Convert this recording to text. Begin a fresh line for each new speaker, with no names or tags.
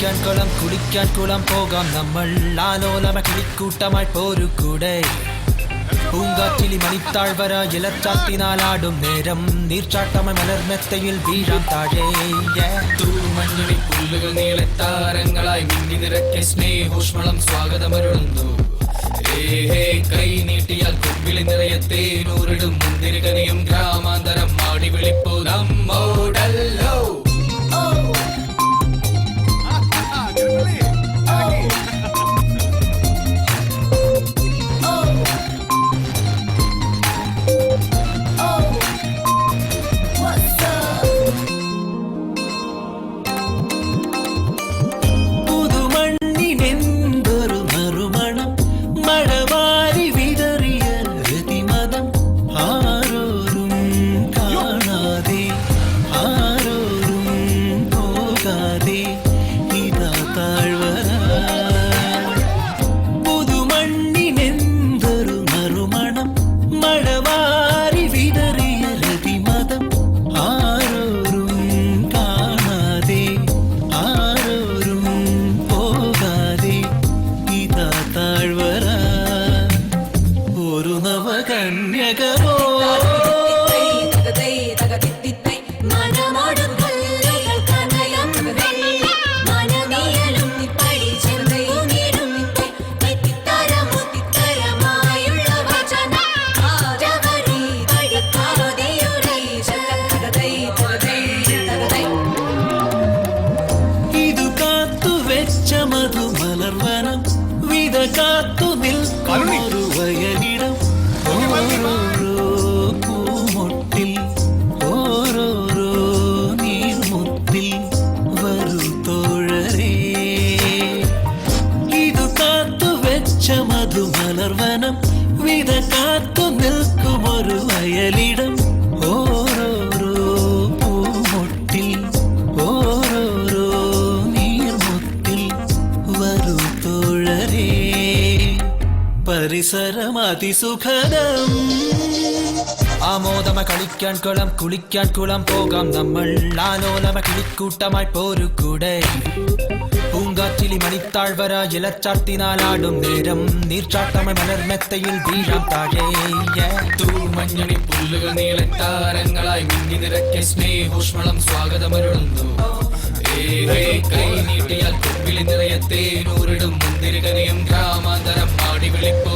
കളിക്കാൻ കുളം കുളിക്കാൻ കുളം പോകാം നമ്മൾ ആലോലമ കിളിക്കൂട്ടമായി പോരുകൂടെ പൂങ്കാറ്റിലി മണിത്താഴ്വര ഇലച്ചാത്തിനാലാടും നേരം നീർച്ചാട്ടമ മലർമെത്തയിൽ വീഴാം താഴെ
തൂമഞ്ഞുളി പുല്ലുകൾ നീളെ താരങ്ങളായി മിന്നി നിറക്കെ സ്നേഹോഷ്മളം സ്വാഗതമരുളുന്നു. കൈ നീട്ടിയാൽ കുമ്പിളി നിറയെ തേനൂരിടും മുന്തിരികനിയും ഗ്രാമാന്തരം മാടി വിളിപ്പു നമ്മോടല്ലോ.
കാത്തു നിൽക്കൊരു വയലിടം ഓരോരോ പൂമൊട്ടിൽ ഓരോരോ നീർമുത്തിൽ വരൂ തോഴരേ. ഇതു കാത്തു വെച്ച മധുമലർവനം വിത കാത്തു നിൽക്കുമൊരു വയലിടം ഓരോരോ പൂമൊട്ടിൽ ഓരോരോ നീർമുത്തിൽ വരൂ തോഴരേ. പരിസരം അതിസുഖദം ആമോദമ കളിക്കാൻ കുളം കുളിക്കാൻ കുളം പോകാം നമ്മൾ ആലോലമ കിളിക്കൂട്ടമായി പോരുകൂടെ പൂങ്കാറ്റിലി മണിത്താഴ്വര ഇലച്ചാത്തിനാലാടും നേരം നീർച്ചാട്ടമ മലർമെത്തയിൽ വീഴാം താഴെ
തൂമഞ്ഞുളി പുല്ലുകൾ നീളെ താരങ്ങളായി മിന്നി നിറക്കെ സ്നേഹോഷ്മളം സ്വാഗതമരുളുന്നു. കൈ നീട്ടിയാൽ കുമ്പിളി നിറയെ തേനൂരിടും മുന്തിരികനിയും ഗ്രാമാന്തരം മാടി വിളിപ്പു